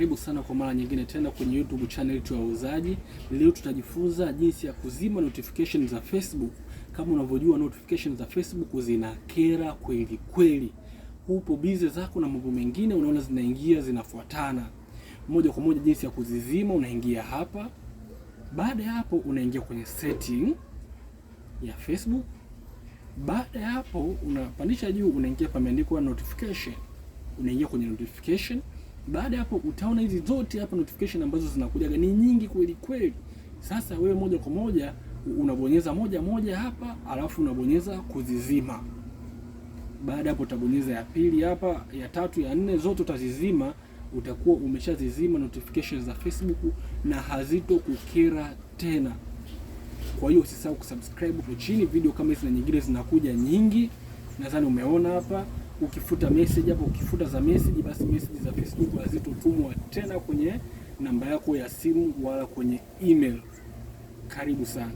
Karibu sana kwa mara nyingine tena kwenye YouTube channel yetu ya Wauzaji. Leo tutajifunza jinsi ya kuzima notification za Facebook. Kama unavyojua notification za Facebook zinakera kweli kweli. Upo busy zako na mambo mengine unaona zinaingia zinafuatana. Moja kwa moja jinsi ya kuzizima, unaingia hapa. Baada ya hapo unaingia kwenye setting ya Facebook. Baada ya hapo unapandisha juu, unaingia pameandikwa notification. Unaingia kwenye notification. Baada hapo utaona hizi zote hapa notification ambazo zinakuja ni nyingi kweli kweli. Sasa wewe moja kwa moja unabonyeza moja moja hapa, alafu unabonyeza kuzizima. Baada hapo utabonyeza ya pili hapa, ya tatu, ya nne, zote utazizima. Utakuwa umeshazizima notification za Facebook na hazito kukera tena. Kwa hiyo usisahau kusubscribe hapo chini. Video kama hizi na nyingine zinakuja nyingi. Nadhani umeona hapa. Ukifuta message hapo, ukifuta za message, basi message za Facebook hazitotumwa tena kwenye namba yako ya simu wala kwenye email. Karibu sana.